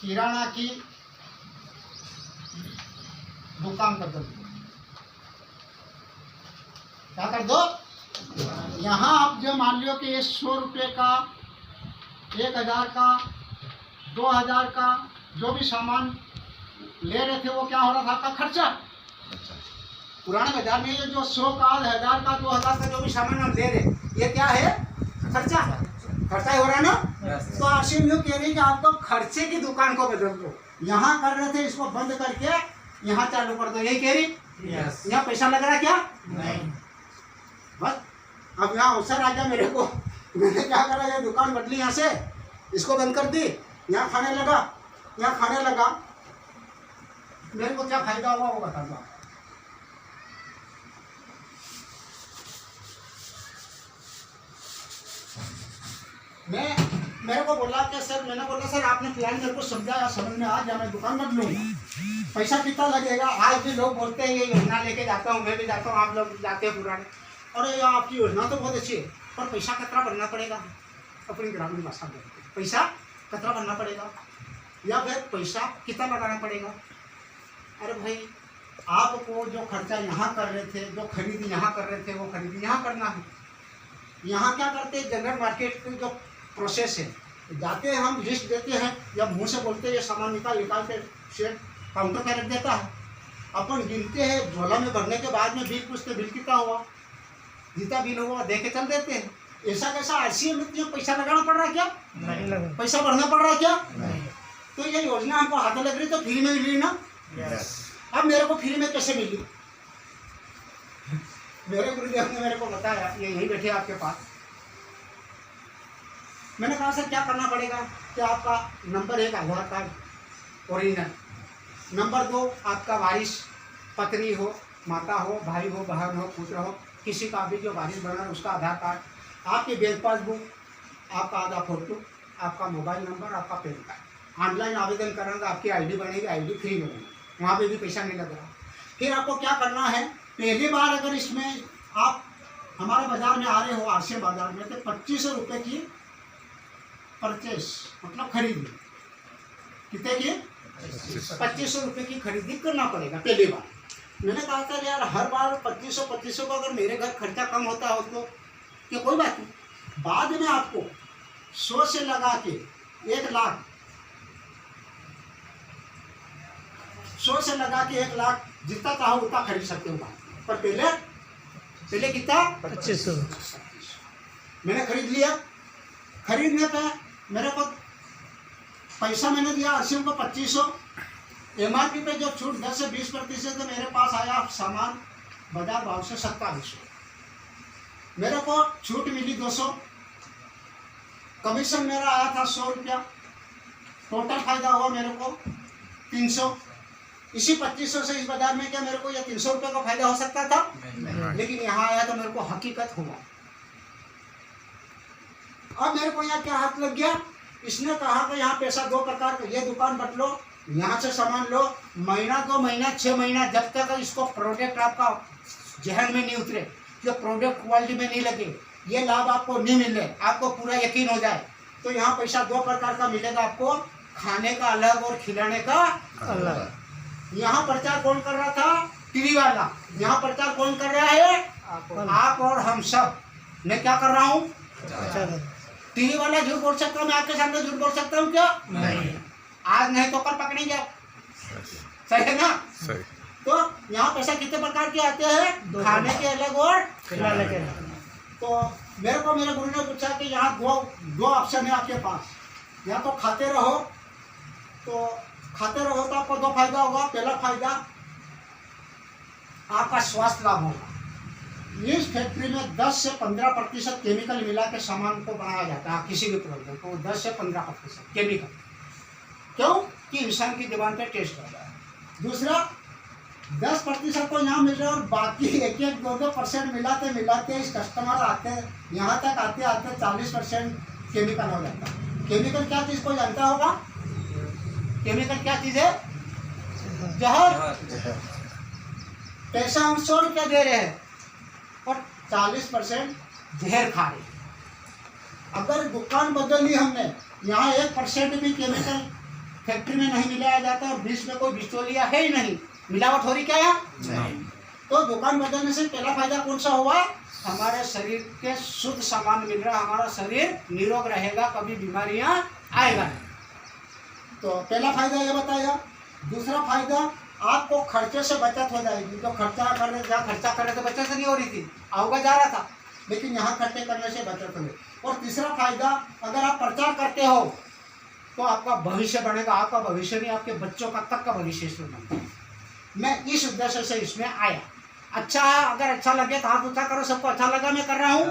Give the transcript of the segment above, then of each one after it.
किराना की दुकान कर दो। क्या कर दो? यहाँ आप जो मान लो कि ये 100 रुपये का, 1000 का, 2000 का जो भी सामान ले रहे थे वो क्या हो रहा था? आपका खर्चा। पुराने बाजार में ये जो 100 का, 1000 का, 2000 का जो भी सामान हम ले रहे, ये क्या है? खर्चा। खर्चा ही हो रहा है ना। तो आशीम यूँ कह रही कि आप तो खर्चे की दुकान को बदल दो। यहाँ कर रहे थे, इसको बंद करके यहाँ चालू कर दो, यही कह रही। यहाँ पैसा लग रहा है क्या? नहीं। बस अब यहाँ अवसर आ गया मेरे को। मैंने क्या करा, ये दुकान बदली, यहाँ से इसको बंद कर दी, यहाँ खाने लगा, यहाँ खाने लगा। मेरे को क्या फायदा हुआ वो बता दो। मेरे को बोला कि सर, मैंने बोला सर आपने प्लान मेरे को समझाया, समझ में आ गया, मैं दुकान बदलूंगा। पैसा कितना लगेगा? आज भी लोग बोलते हैं ये योजना लेके जाता हूँ, मैं भी जाता हूँ, आप लोग जाते हैं पुराने। अरे यार आपकी योजना तो बहुत अच्छी है, पर पैसा कितना भरना पड़ेगा? अपनी ग्रामीण भाषा में पैसा कितना भरना पड़ेगा, या फिर पैसा कितना लगाना पड़ेगा? अरे भाई आपको जो खर्चा यहाँ कर रहे थे, जो खरीदी यहाँ कर रहे थे, वो खरीदी यहाँ करना है। यहाँ क्या करते हैं, जनरल मार्केट की जो प्रोसेस है, जाते हैं हम लिस्ट देते हैं या मुंह से बोलते हैं ये सामान निकाल के शेयर काउंटर पर रख देता है, अपन गिनते हैं, झोला में भरने के बाद में बिल पूछते, बिल कितना हुआ, जितना बिल हुआ दे के चल देते हैं। ऐसा कैसा आरसीएम में पैसा लगाना पड़ रहा है क्या? नहीं लगा। पैसा भरना पड़ रहा है क्या? नहीं। तो ये योजना हमको हाथों लग रही तो फ्री में मिली ना। अब मेरे को फ्री में कैसे मिली? मेरे गुरुदेव ने मेरे को बताया, ये यहीं बैठे आपके पास। मैंने कहा सर क्या करना पड़ेगा? कि आपका नंबर 1 आधार कार्ड ओरिजिनल, नंबर 2 आपका वारिस, पत्नी हो, माता हो, भाई हो, बहन हो, पुत्र हो, किसी का भी जो वारिस बना है उसका आधार कार्ड, आपकी बैंक पासबुक, आपका आधार फोटो, आपका मोबाइल नंबर, आपका पैन कार्ड। ऑनलाइन आवेदन कराएंगे, आपकी आईडी बनेगी, आईडी फ्री में बनेगी, वहाँ पे भी पैसा नहीं लग रहा। फिर आपको क्या करना है, पहली बार अगर इसमें आप हमारे बाजार में आ रहे हो, आरसीएम बाजार में, तो 2500 रुपये की परचेस मतलब खरीदी, कितने की? 2500 रुपये की खरीदी करना पड़ेगा पहली बार। मैंने कहा था यार हर बार 2500 का अगर मेरे घर खर्चा कम होता हो तो क्या कोई बात नहीं, बाद में आपको 100 से लगा के 1 लाख, 100 से लगा के 1 लाख जितना चाहो उतना खरीद सकते हो, पर पहले कितना? 2500 मैंने खरीद लिया। खरीदने पे मेरे को पैसा मैंने दिया आरसीएम को 2500, एमआरपी पे जो छूट 10 से 20% है, मेरे पास आया सामान बाजार भाव से 2700, मेरे को छूट मिली 200, कमीशन मेरा आया था 100 रुपया, टोटल फायदा हुआ मेरे को 300। इसी 2500 से इस बाजार में क्या मेरे को ये 300 रुपये का फायदा हो सकता था? लेकिन यहाँ आया तो मेरे को हकीकत हुआ। अब मेरे को यहाँ क्या हाथ लग गया, इसने कहा कि यहाँ पैसा 2 प्रकार का, ये दुकान बदलो, यहाँ से सामान लो, महीना 2 महीना 6 महीना, जब तक इसको प्रोडक्ट आपका जहन में नहीं उतरे, जो प्रोडक्ट क्वालिटी में नहीं लगे, ये लाभ आपको नहीं मिले, आपको पूरा यकीन हो जाए, तो यहाँ पैसा 2 प्रकार का मिलेगा आपको, खाने का अलग और खिलाने का अलग। यहाँ प्रचार कौन कर रहा था? टीवी वाला। यहाँ प्रचार कौन कर रहा है? आप और हम सब। मैं क्या कर रहा हूँ? टीवी वाला झूठ बोल सकता हूँ, मैं आपके सामने झूठ बोल सकता हूँ क्या? नहीं। आज नहीं तो कल पकड़ेंगे, सही है ना? सही। तो यहाँ पैसा कितने प्रकार के आते हैं? खाने के अलग और खिलाने के अलग। तो मेरे को मेरे गुरु ने पूछा कि यहाँ दो ऑप्शन है आपके पास, या तो खाते रहो तो आपको 2 फायदा होगा। पहला फायदा आपका स्वास्थ्य लाभ होगा। इस फैक्ट्री में 10 से 15% केमिकल मिला के सामान को बनाया जाता है, किसी भी प्रोडक्ट को 10 से 15% केमिकल, क्यों कि इंसान की जुबान पे टेस्ट होता है। दूसरा 10% को यहाँ मिल रहा है और बाकी 1-2% मिलाते इस कस्टमर आते यहाँ तक आते 40% केमिकल हो जाता है। केमिकल क्या चीज़ को जानता होगा? केमिकल क्या चीज़ है? जहर। पैसा हम 100 रुपया दे रहे हैं और 40% जहर खा रहे हैं। अगर दुकान बदल ली हमने, यहाँ 1% भी केमिकल फैक्ट्री में नहीं मिलाया जाता और बीच में कोई बिचौलिया है ही नहीं, मिलावट हो रही क्या है नहीं। तो दुकान बदलने से पहला फायदा कौन सा हुआ, हमारे शरीर के शुद्ध सामान मिल रहा, हमारा शरीर निरोग रहेगा, कभी बीमारियां आएगा नहीं। तो पहला फायदा ये बताया। दूसरा फायदा, आपको खर्चे से बचत हो जाएगी। तो खर्चा कर रहे, जहाँ खर्चा कर रहे थे बचत नहीं हो रही थी, आओगा जा रहा था, लेकिन यहाँ खर्चे करने से बचत हो गई। और तीसरा फायदा, अगर आप प्रचार करते हो तो आपका भविष्य बनेगा, आपका भविष्य नहीं आपके बच्चों का तक का भविष्य इसमें बनेगा। मैं इस उद्देश्य से इसमें आया। अच्छा है, अगर अच्छा लगे तो हाथ ऊंचा करो, सबको अच्छा लगा मैं कर रहा हूँ।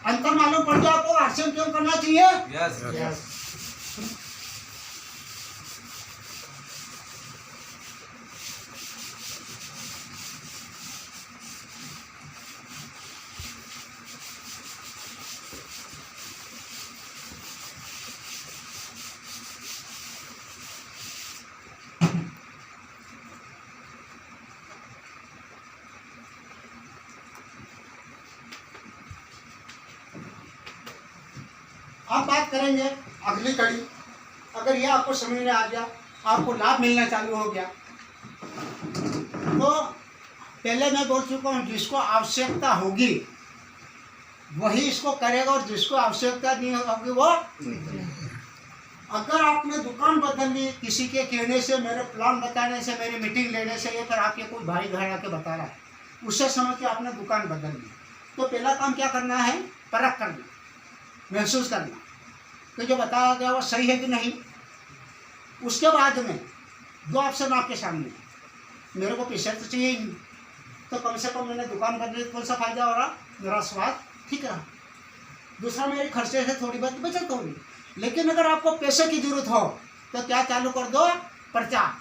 अंतर मालूम पड़ जाए आपको, आरसीएम क्यों करना चाहिए? यस। अब बात करेंगे अगली कड़ी। अगर यह आपको समझ में आ गया, आपको लाभ मिलना चालू हो गया, तो पहले मैं बोल चुका हूँ, जिसको आवश्यकता होगी वही इसको करेगा और जिसको आवश्यकता नहीं होगी वो। अगर आपने दुकान बदल ली किसी के कहने से, मेरे प्लान बताने से, मेरी मीटिंग लेने से, या फिर आपके कोई भाई घर आके बता रहा है, उससे समझ के आपने दुकान बदल ली, तो पहला काम क्या करना है, परख करना, महसूस करना कि जो बताया गया वो सही है कि नहीं। उसके बाद में दो ऑप्शन आपके सामने, मेरे को पैसे तो चाहिए ही नहीं, तो कम से कम मैंने दुकान बदली, कौन सा फायदा हो रहा, मेरा स्वास्थ्य ठीक रहा, दूसरा मेरे खर्चे से थोड़ी बहुत बचत होगी। लेकिन अगर आपको पैसे की जरूरत हो तो क्या चालू कर दो, प्रचार।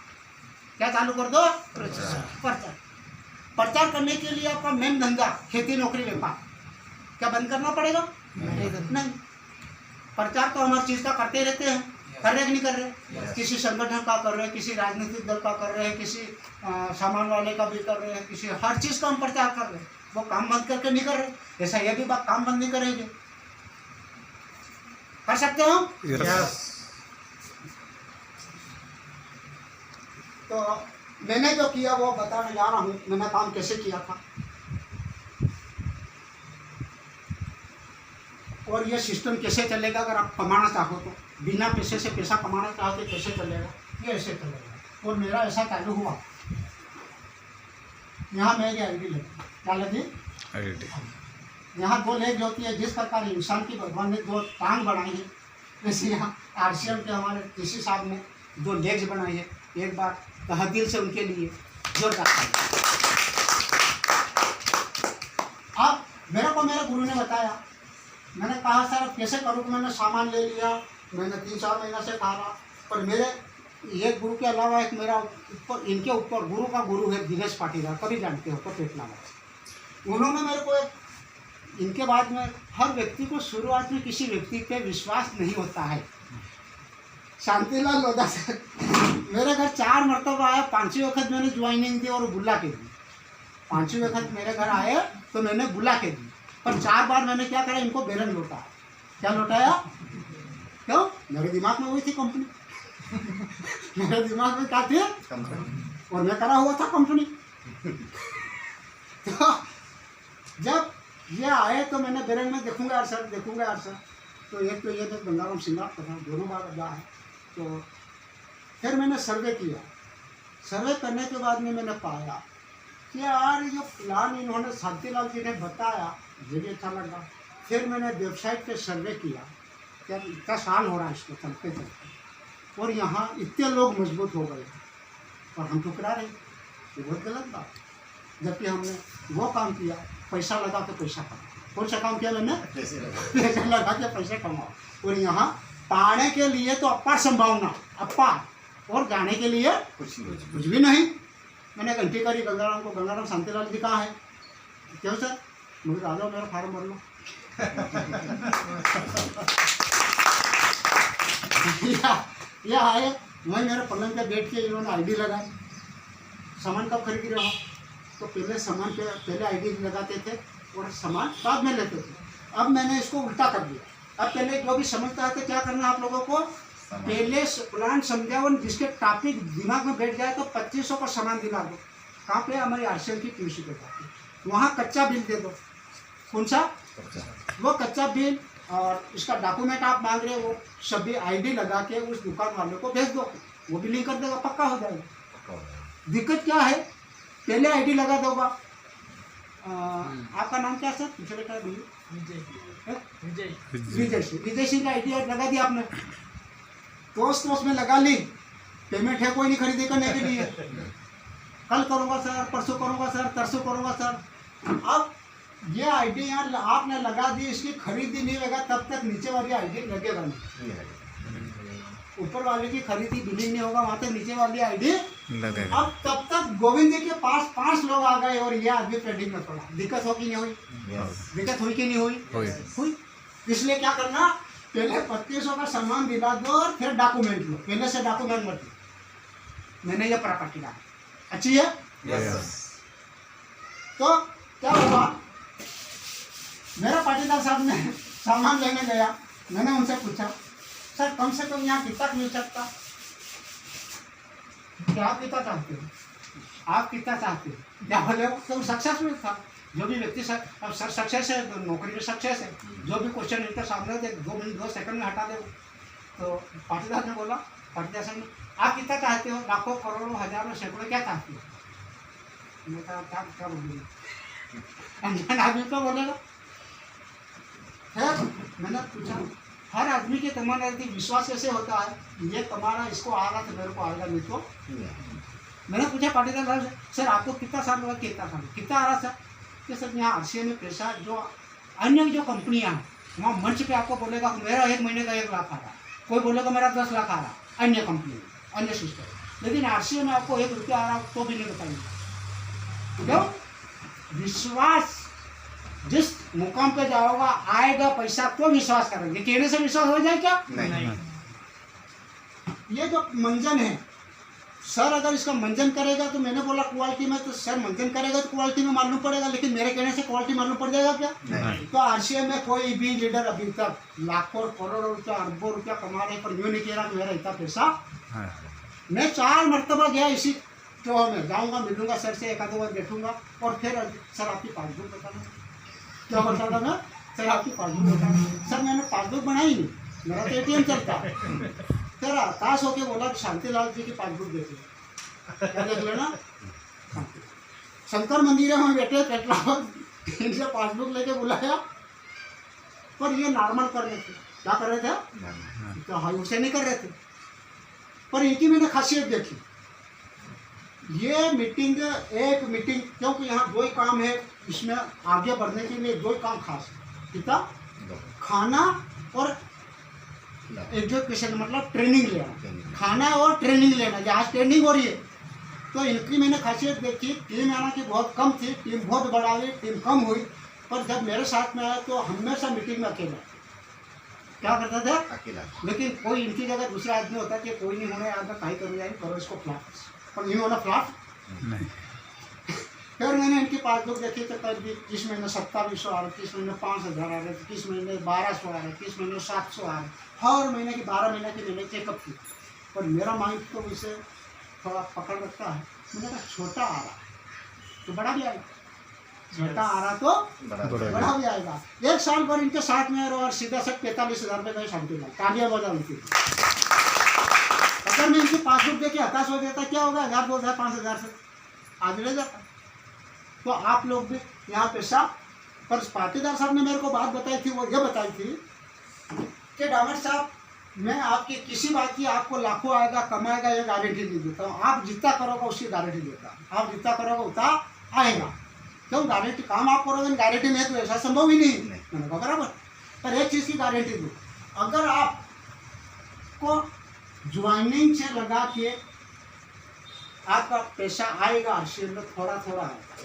क्या चालू कर दो, प्रचार। प्रचार करने के लिए आपका मेन धंधा खेती नौकरी व्यापार क्या बंद करना पड़ेगा? नहीं। प्रचार तो हमारी चीज का करते रहते हैं, कर रहे कि नहीं कर रहे? किसी संगठन का कर रहे हैं, किसी राजनीतिक दल का कर रहे हैं, किसी सामान वाले का भी कर रहे हैं, किसी हर चीज का हम प्रचार कर रहे हैं। वो काम बंद करके नहीं कर रहे। ऐसा ये भी बात काम बंद नहीं करेंगे, कर सकते हो? यस। तो मैंने जो किया वो बताने जा रहा हूँ, मैंने काम कैसे किया था और ये सिस्टम कैसे चलेगा। अगर आप कमाना चाहो तो, बिना पैसे से पैसा कमाना चाहो तो कैसे चलेगा, ये ऐसे चलेगा। और मेरा ऐसा चालू हुआ, यहाँ मेरी आईडी लगी, क्या लगी? आईडी। यहाँ दो लेग होती है, जिस प्रकार इंसान की भगवान ने दो टांग बनाई है, वैसे यहाँ आरसीएम के हमारे किसी साहब ने दो लेग्स बनाई है। एक बार तहे दिल से उनके लिए जोरदार। अब मेरे को मेरे गुरु ने बताया, मैंने कहा सर कैसे करूँ? मैंने सामान ले लिया, मैंने 3-4 महीना से खा रहा, पर मेरे एक गुरु के अलावा एक मेरा ऊपर, इनके ऊपर गुरु का गुरु है दिनेश पाटीदार, कभी जानते हो तो पेटना में। उन्होंने मेरे को इनके बाद में, हर व्यक्ति को शुरुआत में किसी व्यक्ति पे विश्वास नहीं होता है। शांतिलाल लोधा सर मेरे घर 4 मरतबा आया, 5वीं वक्त मैंने ज्वाइनिंग दी और बुला के दी। 5वीं वक्त मेरे घर आए तो मैंने बुला के दी, पर 4 बार मैंने क्या करा, इनको बेरन लौटाया। क्या लौटाया? क्यों? मेरे दिमाग में वही थी कंपनी। मेरे दिमाग में क्या थी? और मैं करा हुआ था कंपनी। तो जब ये आए तो मैंने बेरन में देखूंगा यार सर, देखूंगा यार सर, तो एक तो ये तो गंगाराम सिंगार था, दोनों बार जा है। तो फिर मैंने सर्वे किया। सर्वे करने के बाद में मैंने पाया कि यार जो प्लान इन्होंने शांतिलाल जी ने बताया ये भी अच्छा लगा। फिर मैंने वेबसाइट पे सर्वे किया, क्या इतना साल हो रहा है इसको चलते चलते, और यहाँ इतने लोग मजबूत हो गए और हम ठुकरा रहे, ये बहुत गलत बात। जबकि हमने वो काम किया, पैसा लगा के पैसा कमाओ। कौन सा काम किया मैंने? पैसा लगा के पैसे कमाओ। और यहाँ पाने के लिए तो अपार संभावना, अपार, और जाने के लिए कुछ भी नहीं। मैंने घंटी करी गंगाराम को, गंगाराम शांतिलाल जी कहाँ है? क्यों सर? मुझे आ जाओ, मेरा फार्म भर लो। ये आए, वहीं मेरे पलंग पे बैठ के इन्होंने आईडी लगाई। सामान कब खरीद रहे हो? तो पहले सामान पे पहले आईडी लगाते थे और सामान बाद में लेते थे। अब मैंने इसको उल्टा कर दिया। अब पहले जो भी समझता है तो क्या करना आप लोगों को, पहले प्लान समझाओ, जिसके टॉपिक दिमाग में बैठ जाए तो 2500 का सामान दिला दो। कहाँ पे? हमारी आरसीएल की पीयूसी पे जाके वहाँ कच्चा बिल दे दो। कौन सा? वो कच्चा बिल और इसका डॉक्यूमेंट आप मांग रहे हो, वो सभी आईडी लगा के उस दुकान वाले को भेज दो, वो भी लिंक कर देगा, पक्का हो जाएगा। दिक्कत क्या है, पहले आईडी लगा दोगा। आपका नाम क्या सर? पिछले क्या विजय सिंह का आईडी लगा दिया आपने, तो उसमें लगा ली, पेमेंट है कोई नहीं खरीदी करने के लिए, कल करूँगा सर, परसों करूँगा सर, तरसों करूँगा सर। अब ये आईडी यहाँ आपने लगा दी, इसकी खरीदी नहीं लगा तब तक नीचे वाली आईडी लगेगा नहीं। ऊपर वाले की खरीदी बिलिंग नहीं होगा वहाँ तक नीचे वाली आईडी लगेगा। अब तब तक गोविंद जी के पास 5 लोग आ गए और ये आदमी पेंडिंग में पड़ा। दिक्कत हो कि नहीं हुई? दिक्कत हुई कि नहीं हुई? इसलिए क्या करना, पहले 2500 का सामान दिला दो और फिर डॉक्यूमेंट लो। पहले से डॉक्यूमेंट मत लो। मैंने ये प्रॉपर्टी डाली अच्छी है। तो क्या हुआ, मेरा पाटीदार साहब ने सामान लेने गया, मैंने उनसे पूछा सर कम से कम यहाँ कितना मिल सकता? क्या आप कितना चाहते हो? आप कितना चाहते हो? क्या बोले? तो सक्सेसफुल था जो भी व्यक्ति सर। अब सर सक्सेस है तो नौकरी में सक्सेस है, जो भी क्वेश्चन इनके सामने दे 2 मिनट 2 सेकंड में हटा दे। तो पाटीदार ने बोला, पाटीदार साहब ने आप कितना चाहते हो? लाखों करोड़ों हजारों सैकड़ों क्या चाहते हो? मैं कहा क्या बोलिए, अनजान आदमी तो बोलेगा। फिर मैंने पूछा हर आदमी के कमाना विश्वास कैसे होता है, ये कमाना इसको आ रहा तो मेरे को आएगा नहीं तो। मैंने पूछा पाटीदार साहब से सर आपको कितना साल हुआ? कितना आ रहा सर? कि सर यहाँ आरसीएम में पैसा जो अन्य जो कंपनियाँ हैं वहाँ मंच पे आपको बोलेगा मेरा 1 महीने का 1 लाख आ रहा, कोई बोलेगा मेरा 10 लाख आ रहा, अन्य कंपनी में अन्य सिस्टम। लेकिन आरसीएम में आपको 1 रुपया आ रहा तो भी नहीं बताइए। क्यों? विश्वास जिस मुकाम पे जाओगा आएगा पैसा तो विश्वास करेंगे, कहने से विश्वास हो जाए क्या? नहीं। ये जो मंजन है सर, अगर इसका मंजन करेगा तो मैंने बोला क्वालिटी में, तो सर मंजन करेगा तो क्वालिटी में मालूम पड़ेगा, लेकिन मेरे कहने से क्वालिटी मालूम पड़ जाएगा क्या? नहीं। तो आरसीएम में कोई भी लीडर अभी तक लाखों करोड़ों रुपया अरबों रुपया कमा रहे पर यूँ नहीं कह रहा कि मेरा इतना पैसा। मैं 4 मरतबा गया इसी तो में जाऊँगा, मिलूंगा सर से, 1-2 बार बैठूंगा और फिर सर आपकी पासबुक बताना। क्या बताता मैं? सर आपकी पासबुक बताना। सर मैंने पासबुक बनाई नहीं, मेरा तो एटीएम चलता। फिर ताश होके बोला कि शांतिलाल जी की पासबुक देख लो। क्या देख लेना? शंकर मंदिर में बैठे पेट्रोल, इनसे पासबुक लेके बुलाया, पर ये नॉर्मल कर रहे थे। क्या कर रहे थे? तो हाई उसे नहीं कर रहे थे, पर इनकी मैंने खासियत देखी। ये मीटिंग एक मीटिंग, क्योंकि यहाँ 2 ही काम है इसमें आगे बढ़ने के लिए, 2 ही काम खास है, कितना? खाना और एजुकेशन, मतलब ट्रेनिंग लेना। खाना और ट्रेनिंग लेना। आज ट्रेनिंग हो रही है तो इनकी मैंने खासियत देखी। टीम यहाँ की बहुत कम थी, टीम बहुत बढ़ा हुई, टीम कम हुई, पर जब मेरे साथ में आया तो हमेशा मीटिंग में अकेला। क्या करता था? अकेला। लेकिन कोई इनकी जगह दूसरा आदमी होता कि कोई नहीं होने आज कहीं करूँ जाए करो इसको फ्लैट, पर नहीं होना फ्लैट नहीं। फिर मैंने इनकी पासबुक देखी तो कभी किस महीने 2700 आ रहे, किस महीने 5000 आ रहे, किस महीने 1200 आ रहे, किस महीने 700 आ रहे। हर महीने की 12 महीने की मैंने चेकअप की, पर मेरा माइंड तो इसे थोड़ा पकड़ रखता है। मैंने कहा छोटा आ रहा तो बड़ा भी आएगा, छोटा आ रहा तो बड़ा भी आएगा। 1 साल भर इनके साथ में और सीधा से 45,000 रुपये का शांति ला तालियां बजा उनकी। अगर मैं इनकी पासबुक देके हताश हो जाता क्या होगा? 1000, 2000, 5000 से आज ले जाता। तो आप लोग भी यहाँ पैसा, पर पाटीदार साहब ने मेरे को बात बताई थी, वो ये बताई थी कि डामर साहब मैं आपकी किसी बात की आपको लाखों आएगा कमाएगा ये गारंटी नहीं देता हूँ। आप जितना करोगे उसकी गारंटी देता हूँ, आप जितना करोगे उतना आएगा। क्यों? गारंटी काम आप करोगे, गारंटी में तो ऐसा संभव ही नहीं। मैंने कहा बराबर, पर एक चीज़ की गारंटी दूँ, अगर आपको ज्वाइनिंग से लगा के आपका पैसा आएगा आरसीएम में, थोड़ा थोड़ा आएगा,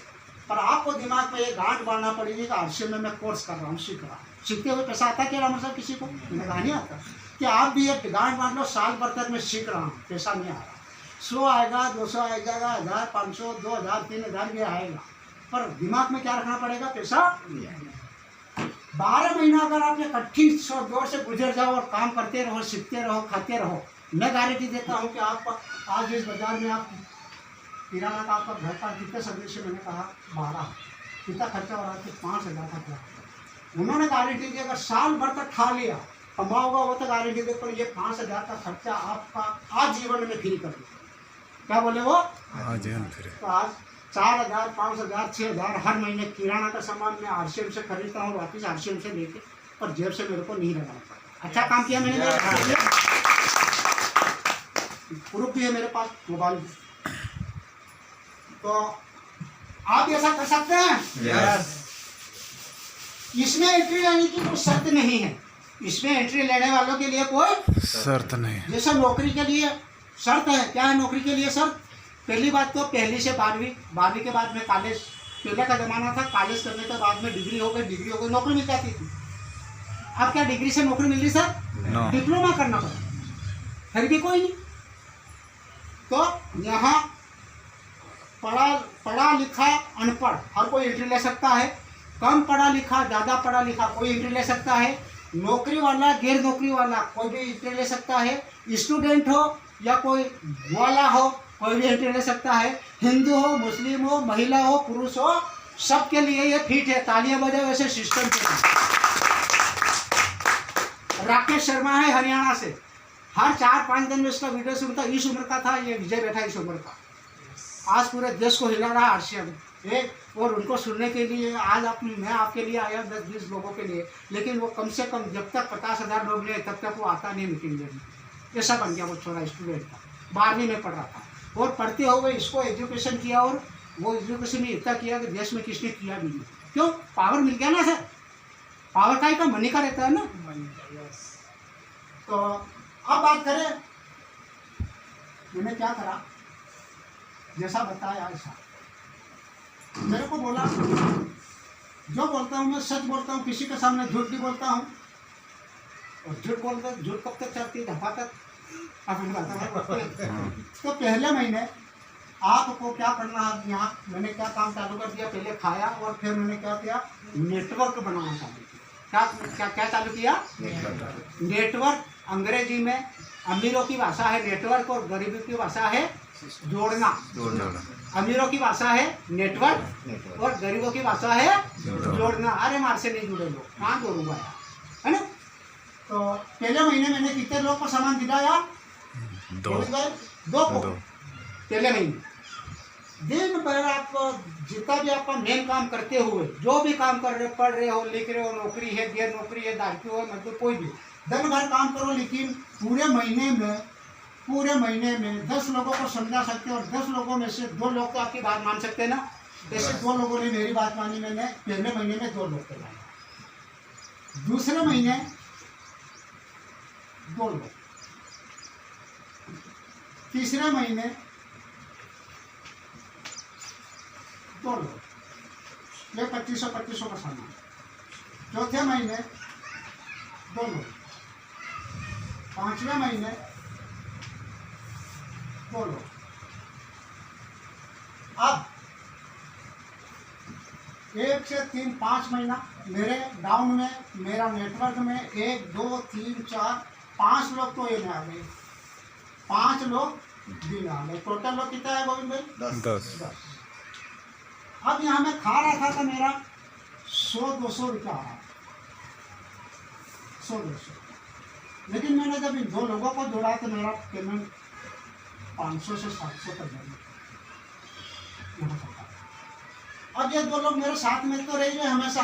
पर आपको दिमाग में ये गांठ बांधना पड़ेगी कि आरसीएम में मैं कोर्स कर रहा हूँ, सीख रहा हूँ। सीखते हुए पैसा आता क्या राम साहब किसी को? मैंने कहा नहीं आता। कि आप भी एक गांठ बांध लो, साल भर तक मैं सीख रहा हूँ, पैसा नहीं आ रहा। 100 आएगा, 200 आएगा, 1000, 500, 2000, 3000 ये आएगा, पर दिमाग में क्या रखना पड़ेगा? पैसा नहीं आएगा। 12 महीना अगर आप ये कठिन दौर से गुजर जाओ और काम करते रहो, सीखते रहो, खाते रहो, मैं गारंटी देता हूँ कि आप आज इस बाजार में आप किराना का आपका घर का कितने सर्विस से मैंने कहा 12 कितना खर्चा हो रहा है, 5,000 का क्या। उन्होंने गारंटी दी अगर साल भर तक खा लिया कमाओगा वो तो गारंटी दे, पर ये 5,000 का खर्चा आपका आज जीवन में फ्री कर दिया। क्या बोले वो आजीवन फ्री। तो आज 4,000, 5,000, 6,000 हर महीने किराना का सामान मैं आरसीएम से खरीदता हूँ, वापिस आरसीएम से लेके, पर जेब से मेरे को नहीं लगाना पड़ता। अच्छा काम किया मैंने, प्रूफ भी है मेरे पास मोबाइल में। तो आप ऐसा कर सकते हैं। यस। इसमें एंट्री लेने की कोई शर्त नहीं है, इसमें एंट्री लेने वालों के लिए कोई शर्त नहीं। जैसे नौकरी के लिए शर्त है, क्या है नौकरी के लिए शर्त? पहली बात तो पहली से 12वीं, 12वीं के बाद में कॉलेज, पहले का जमाना था कॉलेज करने के बाद में डिग्री हो गई नौकरी मिल जाती थी। अब क्या डिग्री से नौकरी मिल रही सर? डिप्लोमा करना पड़ा, फिर भी कोई नहीं। तो यहाँ पढ़ा लिखा अनपढ़ हर कोई एंट्री ले सकता है, कम पढ़ा लिखा ज़्यादा पढ़ा लिखा कोई एंट्री ले सकता है, नौकरी वाला गैर नौकरी वाला कोई भी एंट्री ले सकता है, स्टूडेंट हो या कोई वाला हो कोई भी एंट्री ले सकता है, हिंदू हो, मुस्लिम हो, महिला हो, पुरुष हो, सबके लिए ये फिट है। तालियां बजाओ ऐसे सिस्टम के। राकेश शर्मा है हरियाणा से, हर 4-5 दिन में इसका वीडियो सुनता, इस उम्र का था ये, विजय बैठा इस उम्र का, आज पूरे देश को हिला रहा आरसीएम एक। और उनको सुनने के लिए आज मैं आपके लिए आया 10-20 लोगों के लिए, लेकिन वो कम से कम जब तक 50,000 लोग ले तब तक वो आता नहीं मीटिंग लेने। ऐसा बन गया वो छोटा स्टूडेंट था, 12वीं में पढ़ रहा था और पढ़ते हुए इसको एजुकेशन किया, और वो एजुकेशन इतना किया कि देश में किसने किया भी नहीं। क्यों? पावर मिल गया ना सर, पावर का ही का मनी का रहता है ना। तो अब बात करें मैंने क्या करा, जैसा बताया ऐसा मेरे को बोला, जो बोलता हूँ मैं सच बोलता हूँ, किसी के सामने झूठ नहीं बोलता हूँ। और झूठ कब तक चलती है? धपा तक। तो पहले महीने आपको क्या करना है, यहाँ मैंने क्या काम चालू कर दिया, पहले खाया और फिर मैंने क्या किया, नेटवर्क बनाना चालू किया। क्या चालू किया? नेटवर्क। अंग्रेजी में अमीरों की भाषा है नेटवर्क और गरीबों की भाषा है जोड़ना। अमीरों की भाषा है नेटवर्क और गरीबों की भाषा है जोड़ना। अरे मार से नहीं जुड़े लोग, कहाँ जोड़ूंगा यार, है ना। तो पहले महीने मैंने कितने लोग को सामान दिलाया? 2 को। पहले महीने दिन भर आप जितना भी आपका मेन काम करते हुए, जो भी काम कर रहे, पढ़ रहे हो, लिख रहे हो, नौकरी है, गैर नौकरी है, दायित्व हो, मतलब कोई भी दिन भर काम करो, लेकिन पूरे महीने में 10 लोगों को समझा सकते हो, और 10 लोगों में से 2 लोग तो आपकी बात मान सकते हैं ना। ऐसे 2 लोगों ने मेरी बात मानी, मैंने पहले महीने में 2 लोग को लाया, दूसरे महीने 2 लोग, तीसरे महीने 2 लोग, ये 2500 का सामान। चौथे महीने 2 लोग, 5वें महीने 2 लोग। अब 1 से 3, 5 महीना मेरे डाउन में, मेरा नेटवर्क में 1, 2, 3, 4, 5 लोग तो ये में आ गए, 5 लोग दिन आ गए। टोटल लोग कितना है गोविंद भाई? 10। अब यहाँ मैं खा रहा था तो मेरा 100-200 रुपया आ रहा, 100-200। लेकिन मैंने जब इन 2 लोगों को जोड़ा तो मेरा पेमेंट 500 से 700 तक जाएगा। अब ये 2 लोग मेरे साथ में तो रह गए, हमेशा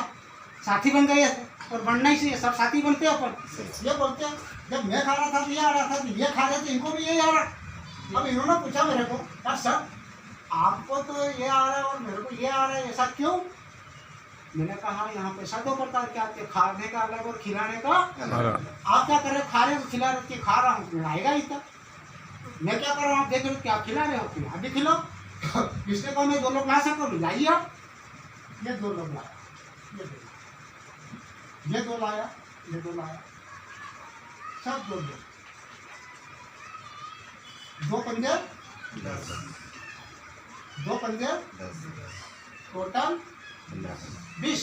साथी बन गए, और बनना ही चाहिए, सब साथी बनते हैं। अपन ये बोलते हैं जब मैं खा रहा था तो ये आ रहा था, तो ये खा रहे थे, इनको भी यही आ रहा। अब इन्होंने पूछा मेरे को, यार सर आपको तो ये आ रहा है और मेरे को ये आ रहा है, ऐसा क्यों? मैंने कहा यहाँ पैसा 2 प्रकार के आते हैं, खाने का अलग और खिलाने का। आप क्या कर रहे हो? खा रहे हो, खिला रहे हो? खा रहा हूँ, आएगा ही तक। मैं क्या कर रहा हूँ, आप देख रहे हो क्या खिला रहे हो, खिला भी खिलाओ। इसने कहा मैं 2 लोग ला सकता हूँ, लाइए आप। ये 2 लोग लाया, ये 2 लाया, ये 2 लाया, सब 2 पंजे 2 पंजे टोटल 15। 20।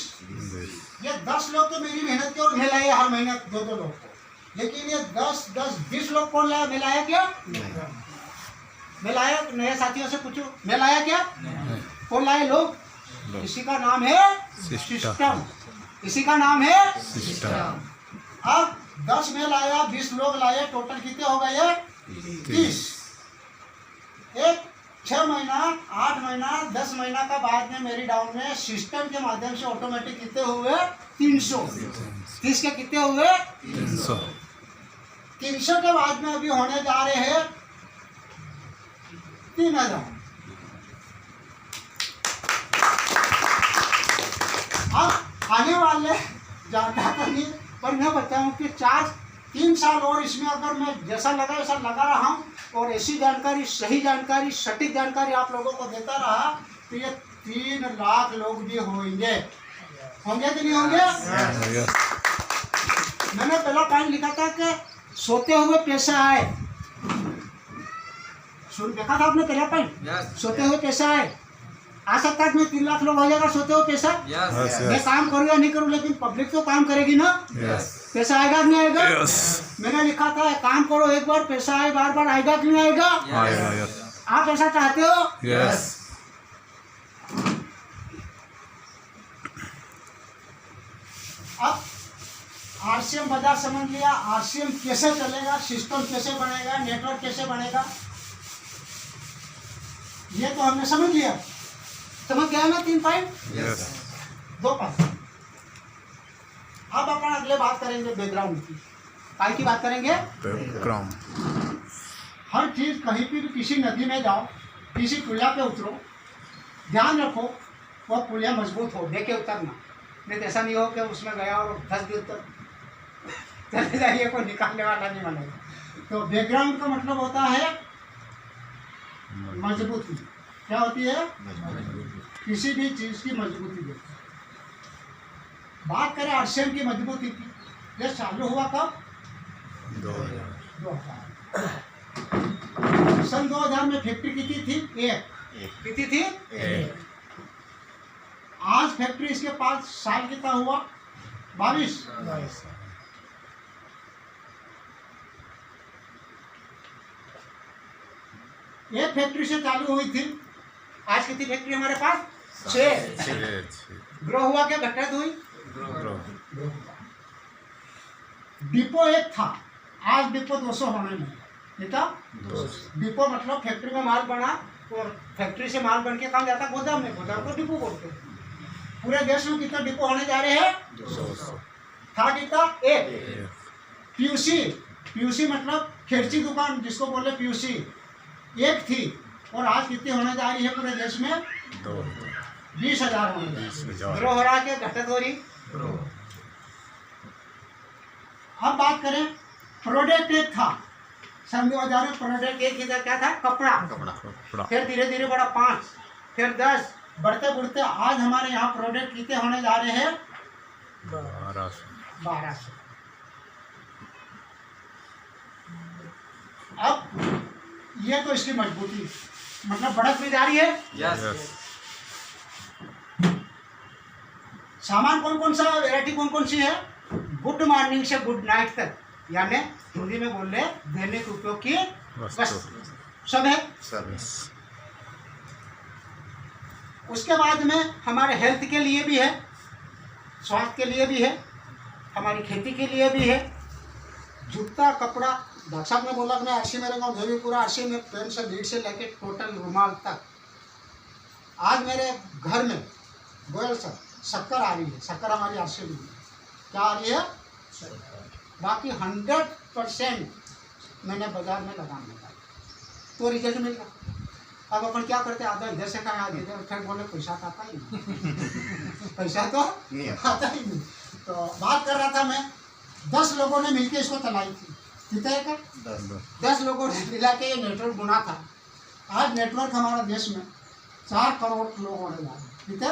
ये 10 लोग तो मेरी मेहनत के और मिलाए हर महीने 2-2 लोग को, लेकिन ये 10-20 लोग कौन लाया? मिलाया क्या? मिलाया? नए साथियों से पूछो, मिलाया क्या? कौन लाए? लोग। इसी का नाम है सिस्टम। इसी का नाम है सिस्टम। अब 10 में लाया, 20 लोग लाए, टोटल कितने हो गए? 30। एक 6 महीना, 8 महीना, 10 महीना का बाद में मेरी डाउन में सिस्टम के माध्यम से ऑटोमेटिक कितने हुए? 300। 30 के कितने हुए? 300। 300 के बाद में अभी होने जा रहे हैं 3000। अब आने वाले ज़्यादा तो नहीं, पर मैं बताऊं कि 3 साल और इसमें अगर मैं जैसा लगा वैसा लगा रहा हूँ और ऐसी जानकारी, सही जानकारी, सटीक जानकारी आप लोगों को देता रहा तो ये 3 लाख लोग भी होंगे कि नहीं होंगे? मैंने पहला पॉइंट लिखा था कि सोते हुए पैसा आए। सुन देखा था आपने पहला पॉइंट? सोते हुए पैसा आए। आ सकता है कि 3 लाख लोग हो जाएगा सोते हुए पैसा। मैं काम करूँ या नहीं करूँ, लेकिन पब्लिक तो काम करेगी ना। पैसा आएगा कि नहीं आएगा? मैंने लिखा था काम करो एक बार, पैसा आए बार बार, आएगा कि नहीं आएगा? आप ऐसा चाहते हो? अब आरसीएम बाजार समझ लिया, आरसीएम कैसे चलेगा, सिस्टम कैसे बनेगा, नेटवर्क कैसे बनेगा, ये तो हमने समझ लिया। समझ गया ना 3 पॉइंट? 2 पॉइंट। अब अपन अगले बात करेंगे बैकग्राउंड की। काय की बात करेंगे? बैकग्राउंड। हर चीज कहीं भी किसी नदी में जाओ, किसी पुलिया पे उतरो, ध्यान रखो वह पुलिया मजबूत हो, देखे उतरना। नहीं तो ऐसा नहीं हो कि उसमें गया और 10 दिन तक चले जाइए, कोई निकालने वाला नहीं बनेगा। तो बैकग्राउंड का मतलब होता है मजबूती। क्या होती है? किसी भी चीज की मजबूती देती है। बात करें आरसीएम की मजबूती की, ये चालू हुआ कब? 2000। सन 2000 में फैक्ट्री कितनी थी? एक। कितनी थी? एक। आज फैक्ट्री इसके 5 साल कितना हुआ? 22। एक फैक्ट्री से चालू हुई थी, आज कितनी फैक्ट्री हमारे पास? 6। ग्रो हुआ क्या घटत हुई? डिपो एक था, आज डिपो 200 होने में। कितना? 200। डिपो मतलब फैक्ट्री में माल बना और फैक्ट्री से माल बन के कहाँ जाता? गोदाम में। गोदाम को डिपो बोलते हैं। पूरे देश में कितना डिपो होने जा रहे हैं? 200। था कितना? एक। पीयूसी मतलब खेरची दुकान जिसको बोले पीयूसी, एक थी और आज कितनी होने जा रही है पूरे देश में? 20,000 होने जा रही है। ग्रो हो रहा है, घटत हो रही। अब बात करें प्रोडक्ट एक था सन 2000 में, प्रोडक्ट एक इधर क्या था? कपड़ा। फिर धीरे धीरे बढ़ा 5, फिर 10, बढ़ते बढ़ते आज हमारे यहाँ प्रोडक्ट कितने होने जा रहे हैं? 1200। अब ये तो इसकी मजबूती, मतलब बढ़त भी जा रही है। सामान कौन कौन सा, वैरायटी कौन कौन सी है? गुड मॉर्निंग से गुड नाइट तक, यानी हिंदी में बोल रहे दैनिक उपयोग की वस्तु सब है। उसके बाद में हमारे हेल्थ के लिए भी है, स्वास्थ्य के लिए भी है, हमारी खेती के लिए भी है। जूता, कपड़ा, डॉक्टर साहब ने बोला कि आरसी मेरे गाँव धोबी पूरा आरसी में पेन से लीड से लेके टोटल रुमाल तक। आज मेरे घर में गोयल सर शक्कर आ रही है, शक्कर हमारी आरसी में क्या आ रही है? बाकी 100% मैंने बाजार में लगाने का तो रिजल्ट मिल रहा। अब अपन क्या करते, आधा इधर से खाए, आधे इधर, फिर बोले पैसा तो आता ही नहीं। पैसा तो नहीं आता ही नहीं। तो बात कर रहा था मैं, 10 लोगों ने मिलकर इसको चलाई थी। कितने का? 10 लोगों ने मिला के ये नेटवर्क बना था। आज नेटवर्क हमारा देश में 4 करोड़ लोग होने जा रहे हैं। कितने?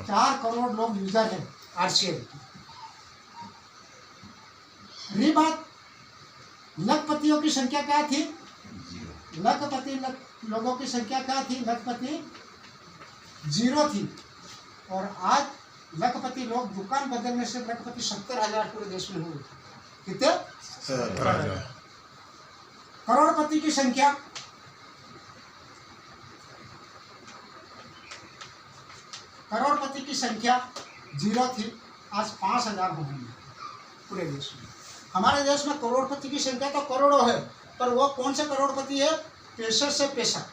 4 करोड़ लोग यूजर है आरसीएम की। रही बात लखपतियों की संख्या क्या थी? लखपति लोगों की संख्या क्या थी? लखपति 0 थी और आज लखपति लोग दुकान बदलने से लखपति 70,000 पूरे देश में हुए। कितने? करोड़पति की संख्या जीरो थी, आज 5,000 हो गई पूरे देश में। हमारे देश में करोड़पति की संख्या तो करोड़ों है, पर वो कौन से करोड़पति है? पैसे से पैसा।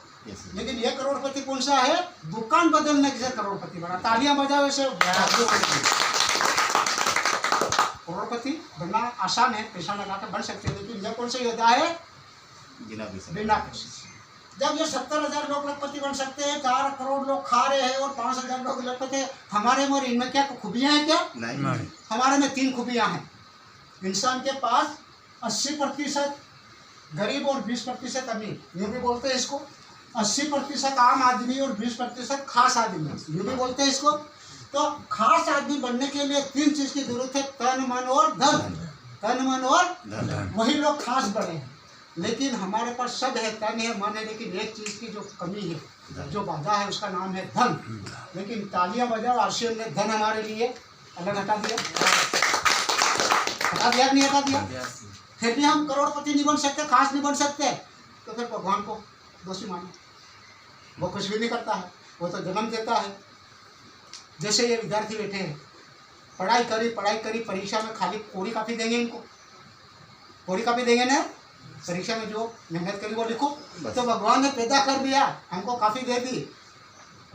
लेकिन ये करोड़पति कौन सा है? दुकान बदलने से करोड़पति बना। तालियां बजाओ ऐसे। करोड़पति बनना आसान है, पैसा लगा के बन सकते हैं, लेकिन यह कौन सा योद्धा है? बिना पैसे। जब ये 70,000 लोग लखपति बन सकते हैं, 4 करोड़ लोग खा रहे हैं और 5,000 लोग लखपति हैं, हमारे में और इनमें क्या खूबियां हैं? क्या नहीं। हमारे में 3 खूबियां हैं। इंसान के पास 80% गरीब और 20% अमीर, ये भी बोलते हैं इसको। 80% आम आदमी और 20% खास आदमी, ये भी बोलते हैं इसको। तो खास आदमी बनने के लिए 3 चीज की जरूरत है, तन मन और धन। तन मन और धन, वही लोग खास बने हैं। लेकिन हमारे पास सब है, तन है, मन है, लेकिन एक चीज की जो कमी है, जो बाधा है, उसका नाम है धन। लेकिन तालियां बजाओ, आरसीएम ने धन हमारे लिए अलग हटा दिया। नहीं हटा दिया? फिर भी हम करोड़पति नहीं बन सकते, खास नहीं बन सकते, तो फिर भगवान को दोषी माने। वो कुछ भी नहीं करता है, वो तो जन्म देता है। जैसे ये विद्यार्थी बैठे हैं, पढ़ाई करी, परीक्षा में खाली कोरी कापी देंगे इनको, कोरी कापी देंगे ना, परीक्षा में जो मेहनत करी वो लिखो। तो भगवान ने पैदा कर दिया, हमको काफी दे दी,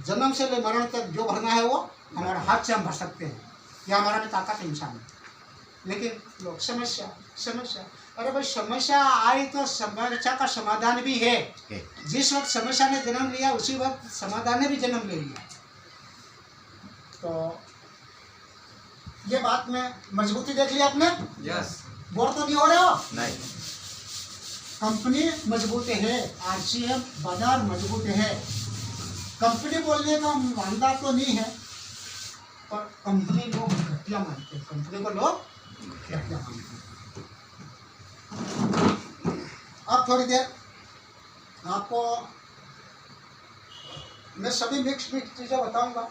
जन्म से ले मरण तक जो भरना है वो हमारे हाथ से हम भर सकते हैं, यह हमारा में ताकत है इंसान में। लेकिन लोग समस्या, अरे भाई समस्या आई तो समस्या का समाधान भी है। जिस वक्त समस्या ने जन्म लिया, उसी वक्त समाधान ने भी जन्म ले लिया। तो ये बात में मजबूती देख ली आपने? यस। बोर तो नहीं हो रहे हो? नहीं। कंपनी मजबूत है, आरसीएम बाजार मजबूत है। कंपनी बोलने का वादा तो नहीं है, पर कंपनी लोग घटिया मानते हैं, कंपनी को लोग घटिया मानते हैं। अब थोड़ी देर आपको मैं सभी मिक्स चीजें बताऊंगा।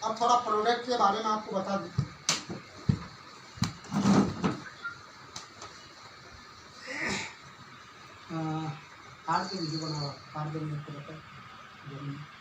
अब थोड़ा प्रोडक्ट के बारे में आपको बता दूं। कार्ड की वीडियो बनाओ, कार्ड मेरे को बताओ।